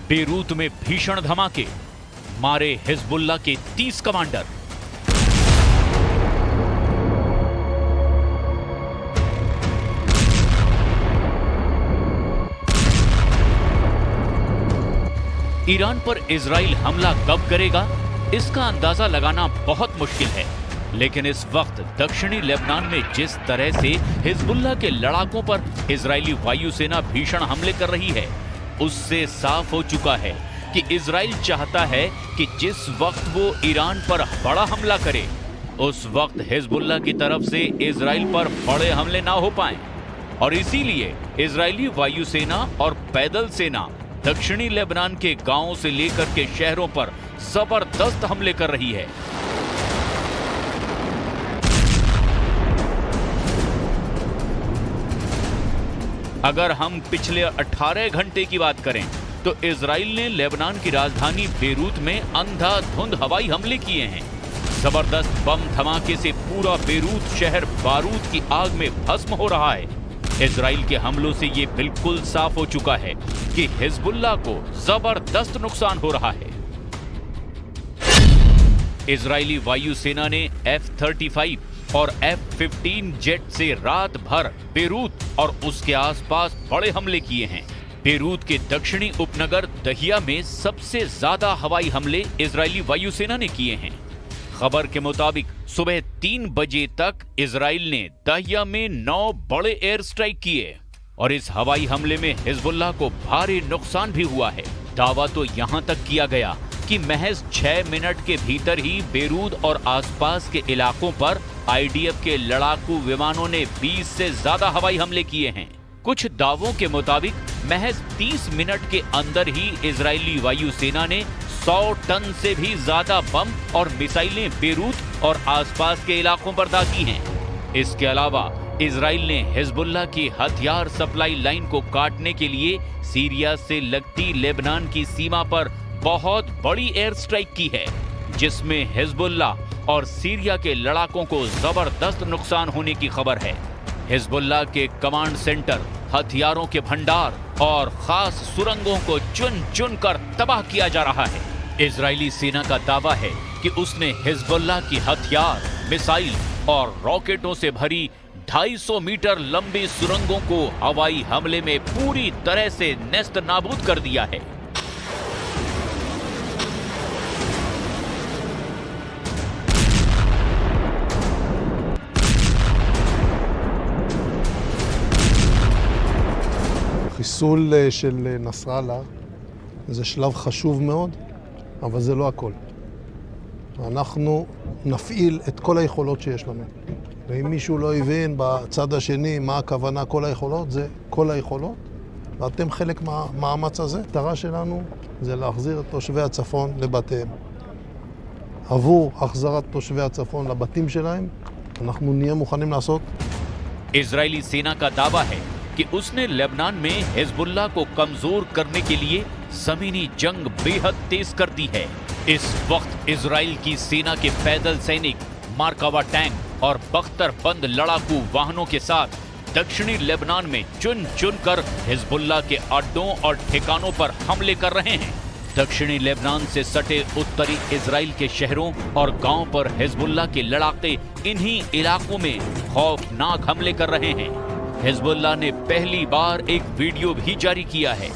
Beirut में भीषण धमाके, मारे हिजबुल्लाह के 30 कमांडर। ईरान पर इजराइल हमला कब करेगा, इसका अंदाजा लगाना बहुत मुश्किल है, लेकिन इस वक्त दक्षिणी लेबनान में जिस तरह से हिजबुल्लाह के लड़ाकों पर इजरायली वायुसेना भीषण हमले कर रही है, उससे साफ हो चुका है कि इजराइल चाहता है कि जिस वक्त वो ईरान पर बड़ा हमला करे, उस वक्त हिजबुल्लाह की तरफ से इजराइल पर बड़े हमले ना हो पाएं, और इसीलिए इजरायली वायुसेना और पैदल सेना दक्षिणी लेबनान के गांवों से लेकर के शहरों पर जबरदस्त हमले कर रही है। अगर हम पिछले 18 घंटे की बात करें तो इजराइल ने लेबनान की राजधानी बेरूत में अंधाधुंध हवाई हमले किए हैं। जबरदस्त बम धमाके से पूरा बेरूत शहर बारूद की आग में भस्म हो रहा है। इजराइल के हमलों से ये बिल्कुल साफ हो चुका है कि हिजबुल्लाह को जबरदस्त नुकसान हो रहा है। इजरायली वायुसेना ने F-35 और F-15 जेट से रात भर बेरूत और उसके आसपास बड़े हमले किए हैं। बेरूत के दक्षिणी उपनगर दहिया में सबसे ज्यादा हवाई हमले इजरायली वायुसेना ने किए हैं। खबर के मुताबिक सुबह 3 बजे तक इजराइल ने दहिया में 9 बड़े एयर स्ट्राइक किए और इस हवाई हमले में हिजबुल्लाह को भारी नुकसान भी हुआ है। दावा तो यहां तक किया गया कि महज 6 मिनट के भीतर ही बेरूत और आसपास के इलाकों पर आईडीएफ के लड़ाकू विमानों ने 20 से ज्यादा हवाई हमले किए हैं। कुछ दावों के मुताबिक महज 30 मिनट के अंदर ही इजरायली वायुसेना ने 100 टन से भी ज्यादा बम और मिसाइलें बेरूत और आसपास के इलाकों पर दागी हैं। इसके अलावा इजराइल ने हिजबुल्लाह की हथियार सप्लाई लाइन को काटने के लिए सीरिया से लगती लेबनान की सीमा पर बहुत बड़ी एयर स्ट्राइक की है, जिसमें हिजबुल्लाह और सीरिया के लड़ाकों को जबरदस्त नुकसान होने की खबर है। हिजबुल्लाह के कमांड सेंटर, हथियारों के भंडार और खास सुरंगों को चुन चुन कर तबाह किया जा रहा है। इजरायली सेना का दावा है कि उसने हिजबुल्लाह की हथियार, मिसाइल और रॉकेटों से भरी 250 मीटर लंबी सुरंगों को हवाई हमले में पूरी तरह से नेस्त नाबूद कर दिया है। חיסול של נסראללה זה שלב חשוב מאוד, אבל זה לא הכל. אנחנו נפעיל את כל היכולות שיש לנו. ואם מישהו לא הבין בצד השני מה הכוונה כל היכולות, זה כל היכולות. ואתם חלק מהמאמץ הזה. המטרה שלנו זה להחזיר את תושבי הצפון לבתיהם. עבור החזרת תושבי הצפון לבתים שלהם, אנחנו נהיה מוכנים לעשות. इजरायली सेना का दावा है कि उसने लेबनान में हिजबुल्लाह को कमजोर करने के लिए जमीनी जंग बेहद तेज कर दी है। इस वक्त इजराइल की सेना के पैदल सैनिक, मार्कावा टैंक और बख्तरबंद लड़ाकू वाहनों के साथ दक्षिणी लेबनान में चुन चुन कर हिजबुल्लाह के अड्डों और ठिकानों पर हमले कर रहे हैं। दक्षिणी लेबनान से सटे उत्तरी इजराइल के शहरों और गांव पर हिजबुल्लाह के लड़ाके इन्हीं इलाकों में खौफनाक हमले कर रहे हैं। हिजबुल्लाह ने पहली बार एक वीडियो भी जारी किया है,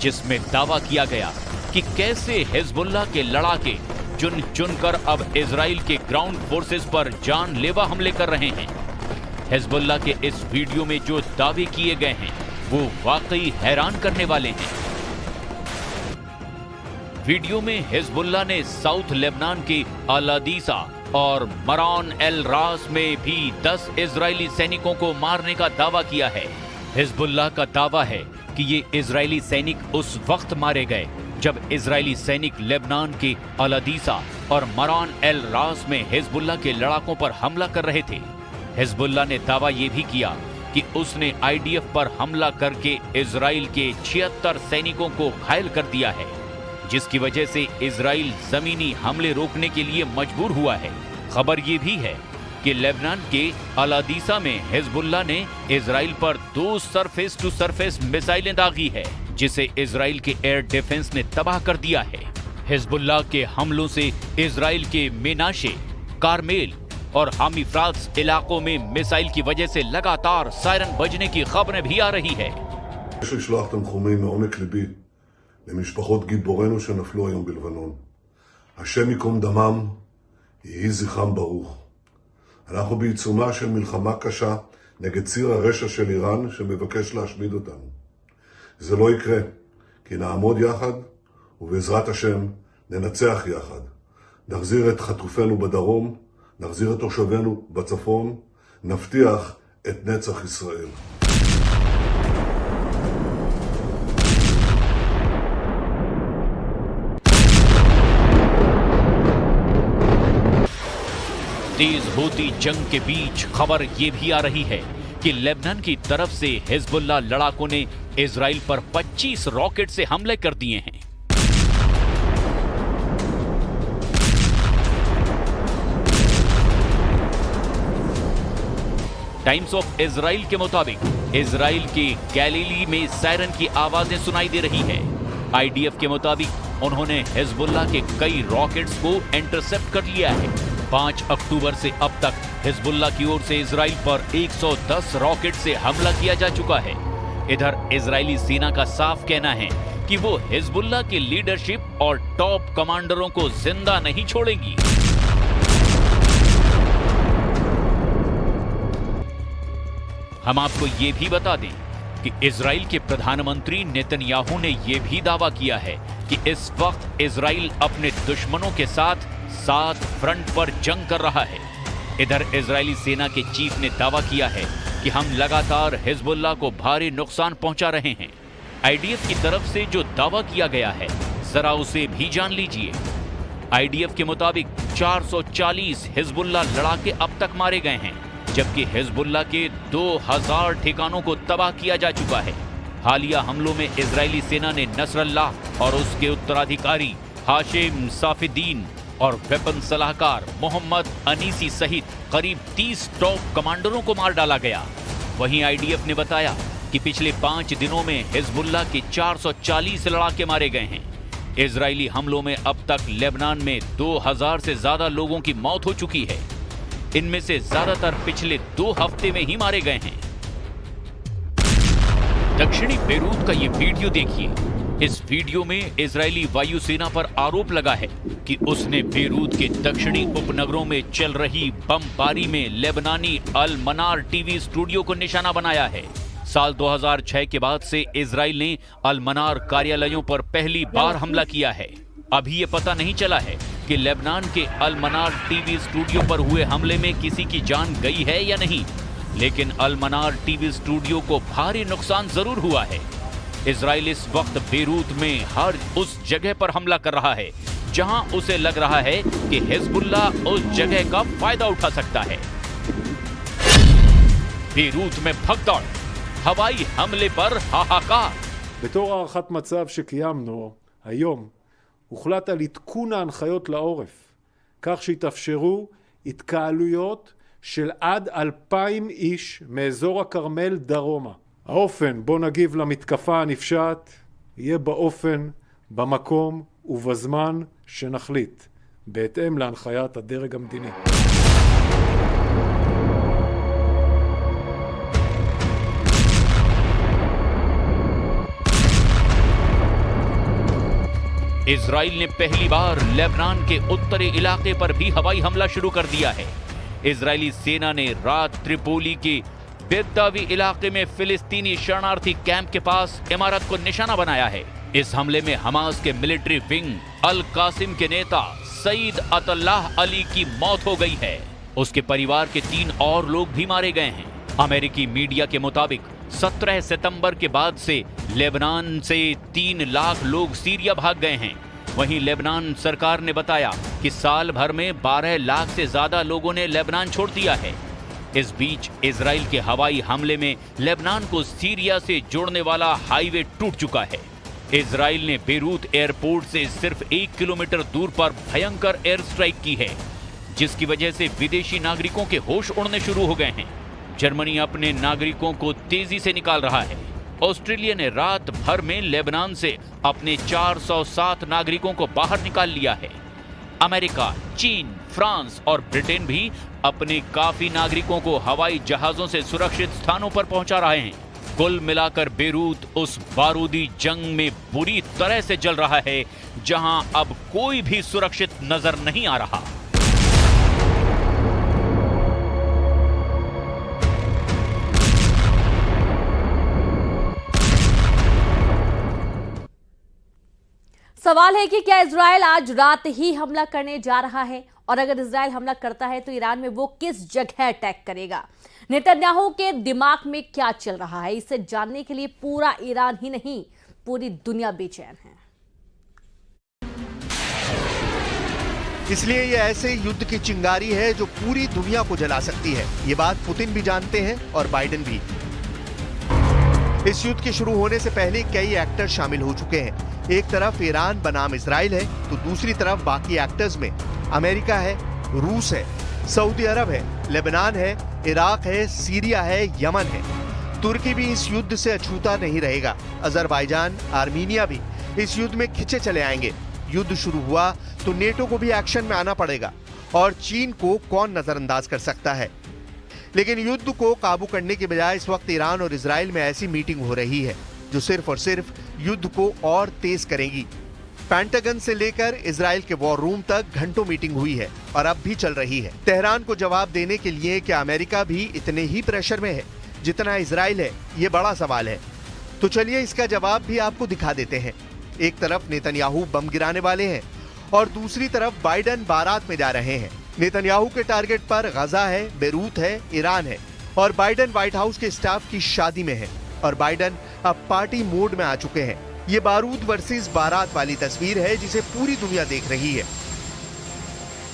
जिसमें दावा किया गया कि कैसे हिजबुल्लाह के लड़ाके चुन चुन कर अब इजराइल के ग्राउंड फोर्सेस पर जानलेवा हमले कर रहे हैं। हिजबुल्लाह के इस वीडियो में जो दावे किए गए हैं वो वाकई हैरान करने वाले हैं। वीडियो में हिजबुल्लाह ने साउथ लेबनान के अल-अदीसा और मरान एल रास में भी 10 इजरायली सैनिकों को मारने का दावा किया है। हिजबुल्लाह का दावा है कि ये इजरायली सैनिक उस वक्त मारे गए जब इजरायली सैनिक लेबनान के अल-अदीसा और मरान एल रास में हिजबुल्लाह के लड़ाकों पर हमला कर रहे थे। हिजबुल्लाह ने दावा ये भी किया कि उसने आईडीएफ पर हमला करके इजराइल के 76 सैनिकों को घायल कर दिया है, जिसकी वजह से इजराइल जमीनी हमले रोकने के लिए मजबूर हुआ है। खबर ये भी है कि लेबनान के अल-अदीसा में हिजबुल्लाह ने इजराइल पर 2 सरफेस टू सरफेस मिसाइलें दागी है। जिसे इजराइल के एयर डिफेंस ने तबाह कर दिया है। हिजबुल्लाह के हमलों से इजराइल के मेनाशे, कारमेल और हामी फ्रात्स इलाकों में मिसाइल की वजह से लगातार सायरन बजने की खबरें भी आ रही है। יש לשלוח תנחומים מעומק ליבי למשפחות גיבורינו שנפלו היום בלבנון. השם ייקום דמם, יהי זכרם ברוך. אנחנו בעיצומה של מלחמה קשה נגד ציר הרשע של איראן שמבקש להשמיד אותנו. זה לא יקרה, כי נעמוד יחד ובעזרת השם ננצח יחד. נחזיר את חטופינו בדרום, נחזיר את תושבינו בצפון, נבטיח את נצח ישראל. तेज होती जंग के बीच खबर यह भी आ रही है कि लेबनान की तरफ से हिजबुल्लाह लड़ाकों ने इजराइल पर 25 रॉकेट से हमले कर दिए हैं। टाइम्स ऑफ इजराइल के मुताबिक इजराइल के गैलीली में सायरन की आवाजें सुनाई दे रही है। आईडीएफ के मुताबिक उन्होंने हिजबुल्लाह के कई रॉकेट्स को इंटरसेप्ट कर लिया है। 5 अक्टूबर से अब तक हिजबुल्लाह की ओर से इजराइल पर 110 रॉकेट से हमला किया जा चुका है। इधर इजरायली सेना का साफ कहना है कि वो हिजबुल्लाह की लीडरशिप और टॉप कमांडरों को जिंदा नहीं छोड़ेगी। हम आपको ये भी बता दें कि इजराइल के प्रधानमंत्री नेतन्याहू ने यह भी दावा किया है कि इस वक्त इजराइल अपने दुश्मनों के साथ 7 फ्रंट पर जंग कर रहा है। इधर इजरायली सेना के चीफ ने दावा किया है कि हम लगातार हिजबुल्लाह को भारी नुकसान पहुंचा रहे हैं। आईडीएफ की तरफ से जो दावा किया गया है जरा उसे भी जान लीजिए। आईडीएफ के मुताबिक 440 हिजबुल्लाह लड़ाके अब तक मारे गए हैं, जबकि हिजबुल्लाह के 2000 ठिकानों को तबाह किया जा चुका है। हालिया हमलों में इजरायली सेना ने नसरल्लाह और उसके उत्तराधिकारी हाशिम साफिदीन और वेपन सलाहकार मोहम्मद अनीसी सहित करीब 30 टॉप कमांडरों को मार डाला गया। वहीं आईडीएफ ने बताया कि पिछले 5 दिनों में हिजबुल्लाह के 440 लड़ाके मारे गए हैं। इजरायली हमलों में अब तक लेबनान में 2000 से ज्यादा लोगों की मौत हो चुकी है। इनमें से ज्यादातर पिछले 2 हफ्ते में ही मारे गए हैं। दक्षिणी बेरूत का ये वीडियो देखिए। इस वीडियो में इजरायली वायुसेना पर आरोप लगा है कि उसने बेरूत के दक्षिणी उपनगरों में चल रही बमबारी में लेबनानी अल मनार टीवी स्टूडियो को निशाना बनाया है। साल 2006 के बाद से इजराइल ने अल मनार कार्यालयों पर पहली बार हमला किया है। अभी ये पता नहीं चला है कि लेबनान के अल मनार टीवी स्टूडियो पर हुए हमले में किसी की जान गई है या नहीं, लेकिन अल मनार टीवी स्टूडियो को भारी नुकसान जरूर हुआ है। इजराइल इस वक्त बेरूत में हर उस जगह पर हमला कर रहा है जहां उसे लग रहा है कि हिजबुल्लाह उस जगह का फायदा उठा सकता है। बेरूत में भगदड़, हवाई हमले पर हाहाकार। בתור הערכת מצב שקיימנו היום, הוחלט על עדכון ההנחיות לעורף, כך שיתאפשרו התקהלויות של עד 2,000 איש מאזור הכרמל דרומה. האופן בו נגיב למתקפה הנפשעת יהיה באופן, במקום ובזמן שנחליט, בהתאם להנחיית הדרג המדיני. इजराइल ने पहली बार लेबनान के उत्तरी इलाके पर भी हवाई हमला शुरू कर दिया है। इजरायली सेना ने रात त्रिपोली के बेदावी इलाके में फिलिस्तीनी शरणार्थी कैंप के पास इमारत को निशाना बनाया है। इस हमले में हमास के मिलिट्री विंग अल कासिम के नेता सईद अतल्लाह अली की मौत हो गई है। उसके परिवार के 3 और लोग भी मारे गए हैं। अमेरिकी मीडिया के मुताबिक 17 सितंबर के बाद से लेबनान से 3 लाख लोग सीरिया भाग गए हैं। वहीं लेबनान सरकार ने बताया कि साल भर में 12 लाख से ज्यादा लोगों ने लेबनान छोड़ दिया है। इस बीच इजराइल के हवाई हमले में लेबनान को सीरिया से जोड़ने वाला हाईवे टूट चुका है। इजराइल ने बेरूत एयरपोर्ट से सिर्फ 1 किलोमीटर दूर पर भयंकर एयर स्ट्राइक की है, जिसकी वजह से विदेशी नागरिकों के होश उड़ने शुरू हो गए हैं। जर्मनी अपने नागरिकों को तेजी से निकाल रहा है। ऑस्ट्रेलिया ने रात भर में लेबनान से अपने 407 नागरिकों को बाहर निकाल लिया है। अमेरिका, चीन, फ्रांस और ब्रिटेन भी अपने काफी नागरिकों को हवाई जहाजों से सुरक्षित स्थानों पर पहुंचा रहे हैं। कुल मिलाकर बेरूत उस बारूदी जंग में बुरी तरह से जल रहा है, जहां अब कोई भी सुरक्षित नजर नहीं आ रहा। सवाल है कि क्या इजराइल आज रात ही हमला करने जा रहा है, और अगर इजराइल हमला करता है तो ईरान में वो किस जगह अटैक करेगा। नेतन्याहू के दिमाग में क्या चल रहा है, इसे जानने के लिए पूरा ईरान ही नहीं पूरी दुनिया बेचैन है। इसलिए ये ऐसे युद्ध की चिंगारी है जो पूरी दुनिया को जला सकती है। ये बात पुतिन भी जानते हैं और बाइडेन भी। इस युद्ध के शुरू होने से पहले कई एक्टर शामिल हो चुके हैं। एक तरफ ईरान बनाम इजराइल है, तो दूसरी तरफ बाकी एक्टर्स में अमेरिका है, रूस है, सऊदी अरब है, लेबनान है, इराक है, सीरिया है, यमन है। तुर्की भी इस युद्ध से अछूता नहीं रहेगा। अजरबैजान, आर्मीनिया भी इस युद्ध में खिंचे चले आएंगे। युद्ध शुरू हुआ तो नेटो को भी एक्शन में आना पड़ेगा, और चीन को कौन नजरअंदाज कर सकता है। लेकिन युद्ध को काबू करने के बजाय इस वक्त ईरान और इजराइल में ऐसी मीटिंग हो रही है जो सिर्फ और सिर्फ युद्ध को और तेज करेगी। पेंटागन से लेकर इजराइल के वॉर रूम तक घंटों मीटिंग हुई है और अब भी चल रही है। तेहरान को जवाब देने के लिए क्या अमेरिका भी इतने ही प्रेशर में है जितना इजराइल है, ये बड़ा सवाल है। तो चलिए इसका जवाब भी आपको दिखा देते हैं। एक तरफ नेतन्याहू बम गिराने वाले हैं और दूसरी तरफ बाइडेन बारात में जा रहे हैं। नेतन्याहू के टारगेट पर गजा है, बेरूत है, ईरान है, और बाइडेन व्हाइट हाउस के स्टाफ की शादी में है और बाइडेन अब पार्टी मोड में आ चुके हैं। ये बारूद वर्सेस बारात वाली तस्वीर है जिसे पूरी दुनिया देख रही है।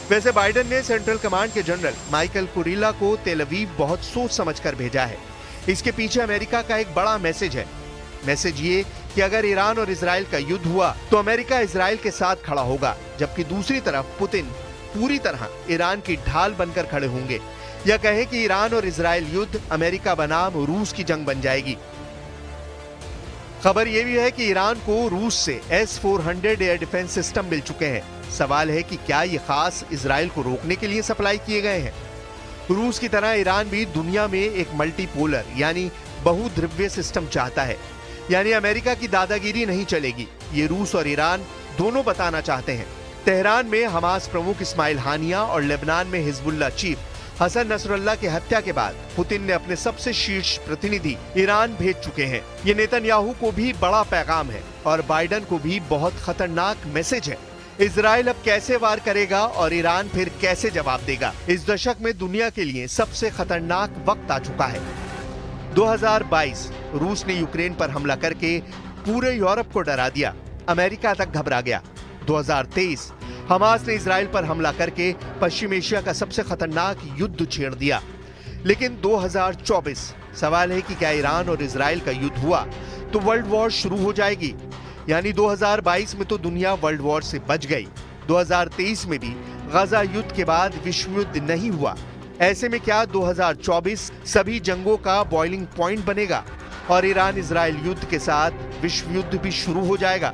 वैसे बाइडेन ने सेंट्रल कमांड के जनरल माइकल कुरिला को तेल अवीव बहुत सोच समझकर भेजा है। इसके पीछे अमेरिका का एक बड़ा मैसेज है। मैसेज ये कि अगर ईरान और इजराइल का युद्ध हुआ तो अमेरिका इजराइल के साथ खड़ा होगा, जबकि दूसरी तरफ पुतिन पूरी तरह ईरान की ढाल बनकर खड़े होंगे। या कहें कि ईरान और इजराइल युद्ध अमेरिका बनाम रूस की जंग बन जाएगी। खबर यह भी है कि ईरान को रूस से S-400 एयर डिफेंस सिस्टम मिल चुके हैं। सवाल है कि क्या ये खास इजराइल को रोकने के लिए सप्लाई किए गए हैं। रूस की तरह ईरान भी दुनिया में एक मल्टीपोलर यानी बहुध्रुवीय सिस्टम चाहता है, यानी अमेरिका की दादागिरी नहीं चलेगी। ये रूस और ईरान दोनों बताना चाहते हैं। तेहरान में हमास प्रमुख इस्माइल हानिया और लेबनान में हिजबुल्लाह चीफ हसन नसरुल्लाह की हत्या के बाद पुतिन ने अपने सबसे शीर्ष प्रतिनिधि ईरान भेज चुके हैं। ये नेतन्याहू को भी बड़ा पैगाम है और बाइडेन को भी बहुत खतरनाक मैसेज है। इजराइल अब कैसे वार करेगा और ईरान फिर कैसे जवाब देगा, इस दशक में दुनिया के लिए सबसे खतरनाक वक्त आ चुका है। 2022 रूस ने यूक्रेन पर हमला करके पूरे यूरोप को डरा दिया, अमेरिका तक घबरा गया। 2023 हमास ने इजराइल पर हमला करके पश्चिम एशिया का सबसे खतरनाक युद्ध छेड़ दिया। लेकिन 2024 सवाल है कि क्या ईरान और इजराइल का युद्ध हुआ तो वर्ल्ड वॉर शुरू हो जाएगी। यानी 2022 में तो दुनिया वर्ल्ड वॉर से बच गई, 2023 में भी गजा युद्ध के बाद विश्व युद्ध नहीं हुआ। ऐसे में क्या 2024 सभी जंगों का बॉइलिंग पॉइंट बनेगा और ईरान इजराइल युद्ध के साथ विश्व युद्ध भी शुरू हो जाएगा।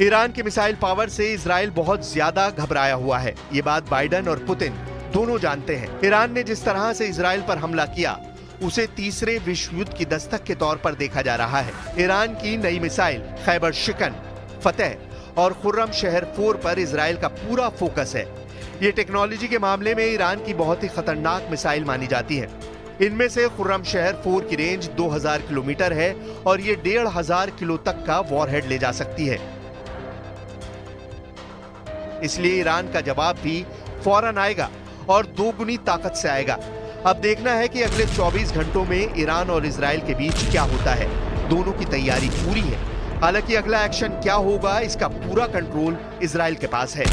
ईरान के मिसाइल पावर से इजराइल बहुत ज्यादा घबराया हुआ है। ये बात बाइडेन और पुतिन दोनों जानते हैं। ईरान ने जिस तरह से इजराइल पर हमला किया उसे तीसरे विश्व युद्ध की दस्तक के तौर पर देखा जा रहा है। ईरान की नई मिसाइल खैबर शिकन, फतेह और खुर्रम शहर 4 पर इजराइल का पूरा फोकस है। ये टेक्नोलॉजी के मामले में ईरान की बहुत ही खतरनाक मिसाइल मानी जाती है। इनमें से खुर्रम शहर 4 की रेंज 2000 किलोमीटर है और ये 1500 किलो तक का वॉरहेड ले जा सकती है। इसलिए ईरान का जवाब भी फौरन आएगा और दोगुनी ताकत से आएगा। अब देखना है कि अगले 24 घंटों में ईरान और इजराइल के बीच क्या होता है। दोनों की तैयारी पूरी है। हालांकि अगला एक्शन क्या होगा इसका पूरा कंट्रोल इजराइल के पास है।